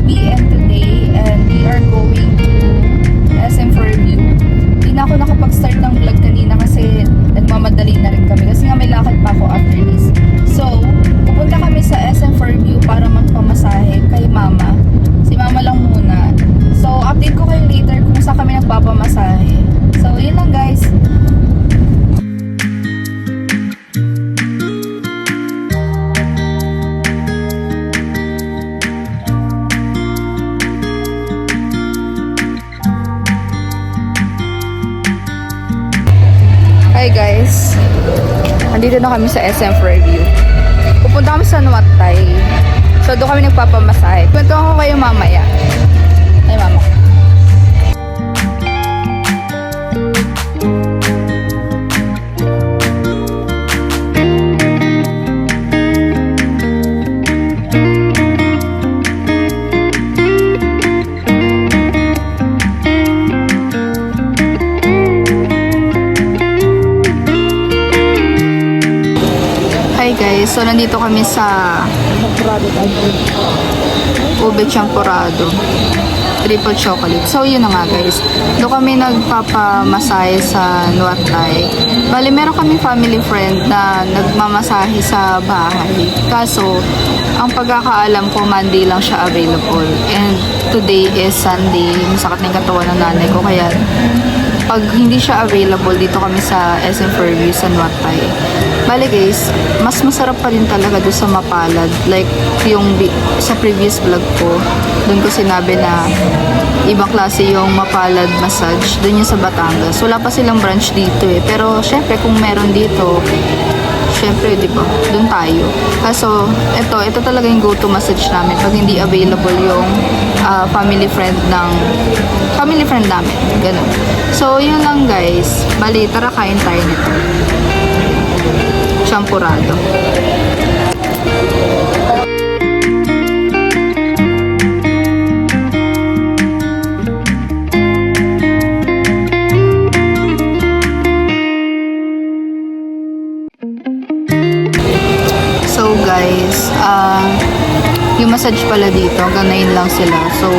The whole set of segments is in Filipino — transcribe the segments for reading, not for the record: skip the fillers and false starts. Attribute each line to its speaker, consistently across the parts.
Speaker 1: PM today and we are going to SM Fairview. Hindi na ako nakapag-start ng vlog kanina kasi nagmamadali na rin kami kasi nga may lakad pa ako after this. So, pupunta kami sa SM Fairview para magpamasahe kay mama. Si mama lang muna. So, update ko kayo later kung saan kami nagpapamasahe. So, yun lang guys. Hi guys, andito na kami sa SM Fairview. Pupunta kami sa Nuatay. So doon kami nagpapamasahe. Kwento ko kayo mamaya. Ay mama. So, nandito kami sa Ube Champurrado Triple Chocolate. So, yun na nga guys. Doon kami nagpapamasahe sa Nuatay. Bali, meron kami family friend na nagmamasahe sa bahay. Kaso, ang pagkakaalam ko, Monday lang siya available. And today is Sunday. Masakit na yung katawan ng nanay ko. Kaya, pag hindi siya available, dito kami sa SM Fairview sa Nuatay. Bale guys, mas masarap pa rin talaga doon sa Mapalad. Like, yung sa previous vlog ko, doon ko sinabi na ibang klase yung Mapalad massage. Doon yung sa Batangas. Wala pa silang branch dito eh. Pero, syempre, kung meron dito, syempre, di ba, doon tayo. Kaso, ito talaga yung go-to massage namin pag hindi available yung family friend namin. Ganun. So, yun lang guys. Bali, tara kain tayo nito. Champurrado. So guys, yung massage pala dito, hanggang 9 lang sila. So,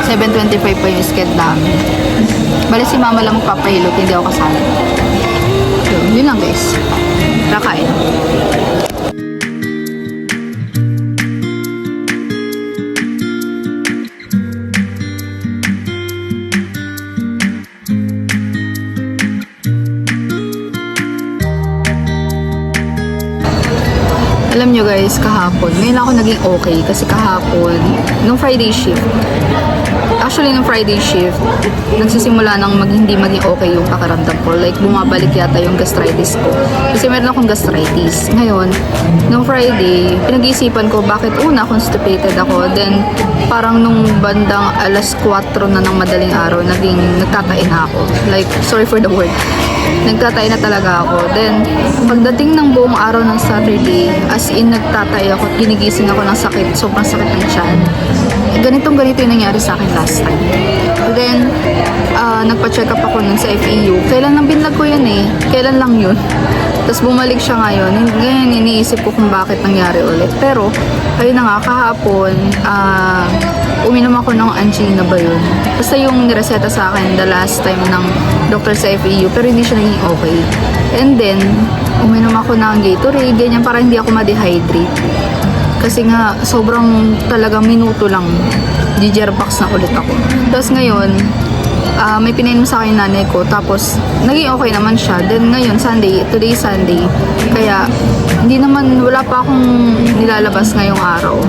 Speaker 1: 7.25 pa yung sked namin. Bali si mama lang magpapahilot, hindi ako kasali. So, yun lang guys. Rakain. Alam nyo guys, kahapon, ngayon ako naging okay kasi kahapon, nung Friday shift, nagsisimula nang hindi maging okay yung pakiramdam ko. Like, bumabalik yata yung gastritis ko. Kasi meron akong gastritis. Ngayon, nung Friday, pinag-iisipan ko bakit una constipated ako. Then, parang nung bandang alas 4 na ng madaling araw, nagtatay na ako. Like, sorry for the word. Nagtatay na talaga ako. Then, pagdating ng buong araw ng Saturday, as in nagtatay ako at ginigising ako ng sakit. Sobrang sakit ng tiyan. Ganito yung nangyari sa akin last time. Then, nagpa-check up ako nun sa FEU. Kailan lang binlag ko yun eh. Kailan lang yun. Tapos bumalik siya ngayon. Ngayon, iniisip ko kung bakit nangyari ulit. Pero, ayun na nga, kahapon, uminom ako ng angina ba yun. Basta yung nireseta sa akin the last time ng doctor sa FEU, pero hindi siya naging okay. And then, uminom ako ng Gatorade, ganyan, para hindi ako ma-dehydrate. Kasi nga, sobrang talagang minuto lang, gigerbox na ulit ako. Tapos ngayon, may pinainom sa akin nanay ko, tapos naging okay naman siya. Then ngayon, today Sunday, kaya hindi naman, wala pa akong nilalabas ngayong araw.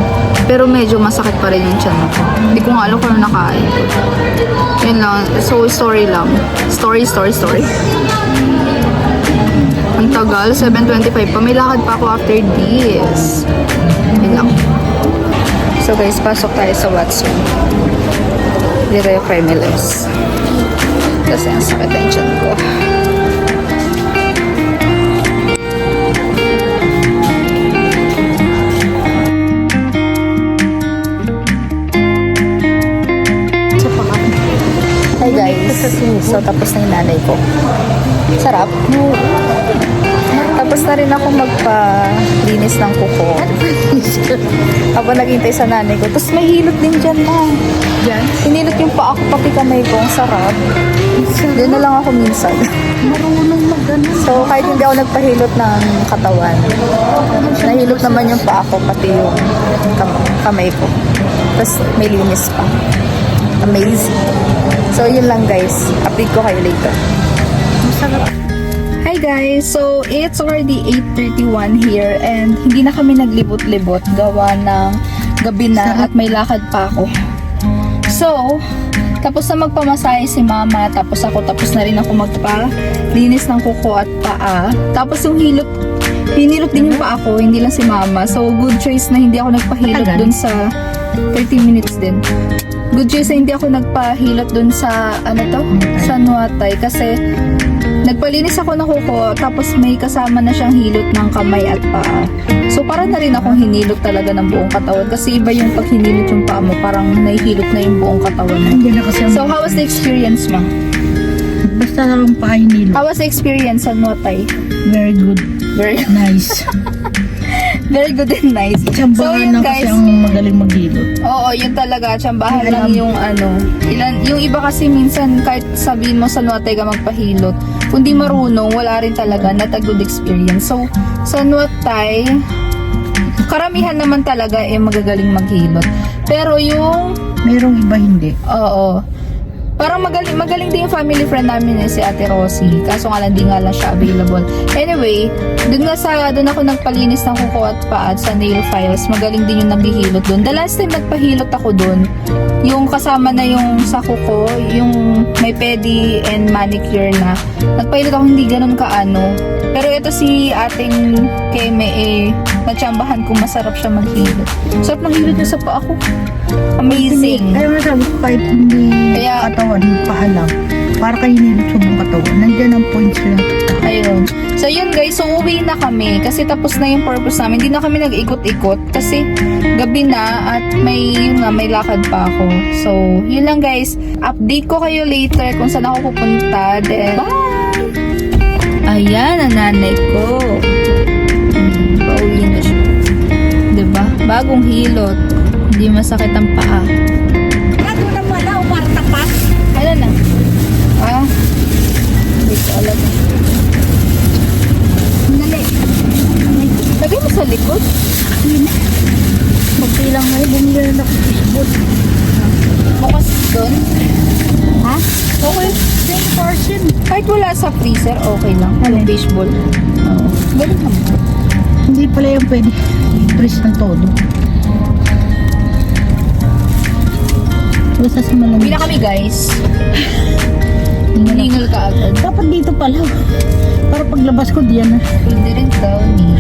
Speaker 1: Pero medyo masakit pa rin yung tiyan ko. Hindi ko nga alam kung ano nakain ko. Yun lang, so story lang. Story. Ang tagal, 7:25 pa. May lakad pa ako after this. Yun lang. So guys, pasok tayo sa Watson. Dire Families. Kasi ang sakit ang tiyan ko. Hi guys. So tapos na yung nanay ko. Sarap. Tapos na rin ako magpa-linis ng kuko. Habang naghintay sa nanay ko. Tapos may hilot din dyan na.
Speaker 2: Diyan?
Speaker 1: Hinilot yung pa ako pati kamay ko. Ang sarap. Doon na lang ako minsan.
Speaker 2: Marunong mag-ano.
Speaker 1: So, kahit hindi ako nagpahilot ng katawan, nahilot naman yung pa ako pati yung kamay ko. Tapos may linis pa. Amazing. So, yun lang guys. Update ko kayo later.
Speaker 2: Masarap.
Speaker 1: Hi guys! So, it's already 8:31 here and hindi na kami naglibot-libot gawa ng gabi na at may lakad pa ako. So, tapos na magpamasahe si mama, tapos na rin ako magpa-linis ng kuko at paa. Tapos yung hinilot din yung paa ko, hindi lang si mama. So, good choice na hindi ako nagpahilot dun sa 30 minutes din. Good choice na hindi ako nagpahilot dun sa, sa Nuatay. Kasi, nagpalinis ako ng kuko, tapos may kasama na siyang hilot ng kamay at paa. So, parang na rin akong hinilot talaga ng buong katawan. Kasi iba yung pag hinilot yung paa mo, parang nahihilot na yung buong katawan mo.
Speaker 2: Hindi na kasi.
Speaker 1: So, how was the experience, ma?
Speaker 2: Basta lang pahinilo.
Speaker 1: How was the experience sa Nuatay?
Speaker 2: Very good.
Speaker 1: Very,
Speaker 2: Nice.
Speaker 1: very good and nice.
Speaker 2: Tsambahan na kasi ang magaling maghilot.
Speaker 1: Oo, yun talaga. Tsambahan lang yung yung iba kasi minsan kahit sabihin mo sa Nuatay ka magpahilot, kung di marunong, wala rin talaga. Not a good experience. So, sa Nuatay, karamihan naman talaga magagaling maghilot. Pero yung
Speaker 2: Merong iba hindi.
Speaker 1: oo. Parang magaling din yung family friend namin si Ate Rosie. Kaso nga lang, di nga lang siya available. Anyway, doon ako nagpalinis ng kuko at paa sa nail files. Magaling din yung naghihilot doon. The last time nagpahilot ako doon, yung kasama na yung sa kuko, yung may pedi and manicure na. Nagpahilot ako hindi ganun kaano. Pero ito si ating Keme natsambahan kung masarap siya maghilot. Sarap ng hilot niya sa paa ko. Amazing.
Speaker 2: Kaya nga sabi ko kahit hindi katawan, paalam. Para kayo hinilot sa buong katawan. Nandiyan ang points lang.
Speaker 1: Ayun. So, yun guys. So, uwi na kami. Kasi tapos na yung purpose namin. Hindi na kami nag-ikot-ikot. Kasi gabi na at may lakad pa ako. So, yun lang guys. Update ko kayo later kung saan ako pupunta. Then, bye! Ayan, ang nanay ko. Pauwi na siya. Diba? Bagong hilot. Hindi masakit ang paa.
Speaker 2: Ano na pala, umarta pa?
Speaker 1: Ano na? Hindi ko alam.
Speaker 2: Nali.
Speaker 1: Lagay mo sa likod.
Speaker 2: Magpilang ngayon, bumili na ako fishbowl.
Speaker 1: Bukas doon.
Speaker 2: Ha?
Speaker 1: Okay.
Speaker 2: Same portion.
Speaker 1: Kahit wala sa freezer, okay lang. Yung fishbowl. Oo. Galing ka mo.
Speaker 2: Hindi pala yung pwede. Freeze ng todo. Basta sa malamig.
Speaker 1: Uwi na kami guys. Hiningal ka agad.
Speaker 2: Dapat dito pala. Para paglabas ko diyan na.
Speaker 1: Pwede rin daw ni.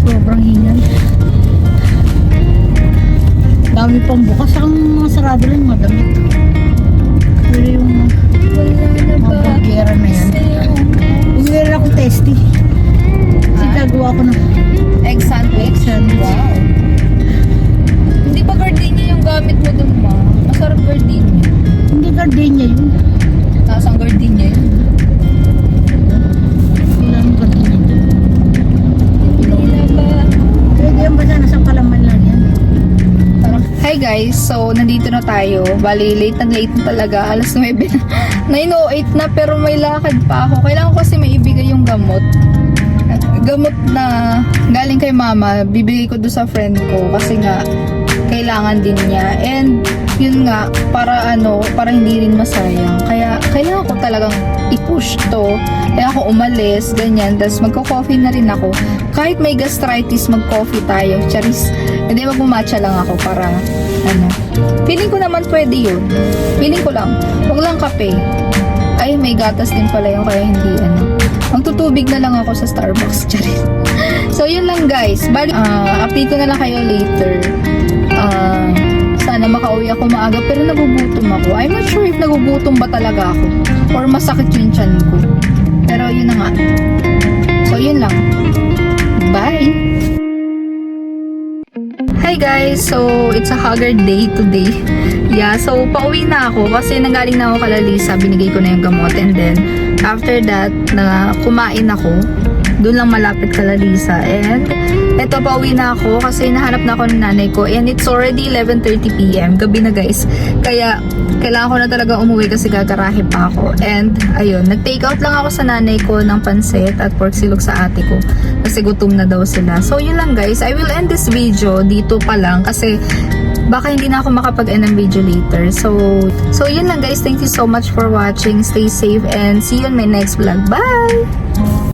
Speaker 2: Sobrang hingal. Dami pang bukas. Ang mga sarado lang madamit. Pero yung mga burgera na yan. Bumili ako testy. Kasi gagawa ko ng
Speaker 1: Egg sandwich? Wow. Hindi ba gardenia yung gamit mo dun, ma? Masarap gardenia.
Speaker 2: hindi gardenia yun.
Speaker 1: Nasaan gardenia yun?
Speaker 2: Wala nang gardenia dun. Pwede yan ba sana sa palaman lang yan?
Speaker 1: Hi guys, so nandito na tayo. Bali, late na talaga. Alas 9 na. 9:08 na pero may lakad pa ako. Kailangan ko kasi maibigay yung gamot. Gamot na galing kay mama. Bibigay ko doon sa friend ko kasi nga kailangan din niya. And yun nga, para hindi rin masayang. Kaya kailangan ko talagang i-push to. Kaya ako umalis, ganyan. Tapos magko-coffee na rin ako. Kahit may gastritis, mag-coffee tayo. Charis. Hindi, magmamatcha lang ako para feeling ko naman pwede yun. Feeling ko lang. Huwag lang kape. Ay, may gatas din pala yung kaya hindi Magtutubig na lang ako sa Starbucks. Charis. So, yun lang guys. Bali, update ko na lang kayo later. Sana makauwi ako maaga pero nagugutom ako. I'm not sure if nagugutom ba talaga ako or masakit yung tiyan ko. Pero yun na nga. So, yun lang. Bye! Hi Hi guys! So, it's a haggard day today. Yeah, so pauwi na ako kasi nanggaling na ako kala Lisa, binigay ko na yung gamot and then after that, kumain ako. Doon lang malapit kala Lisa and eto pauwi na ako kasi nahanap na ako ng nanay ko and it's already 11:30 PM. Gabi na guys. Kaya kailangan ko na talaga umuwi kasi gagarahe pa ako. And ayun, nag-take out lang ako sa nanay ko ng pansit at pork silog sa ate ko kasi gutom na daw sila. So yun lang guys, I will end this video dito pa lang kasi baka hindi na ako makapag-end ng video later. So yun lang guys, thank you so much for watching. Stay safe and see you in my next vlog. Bye!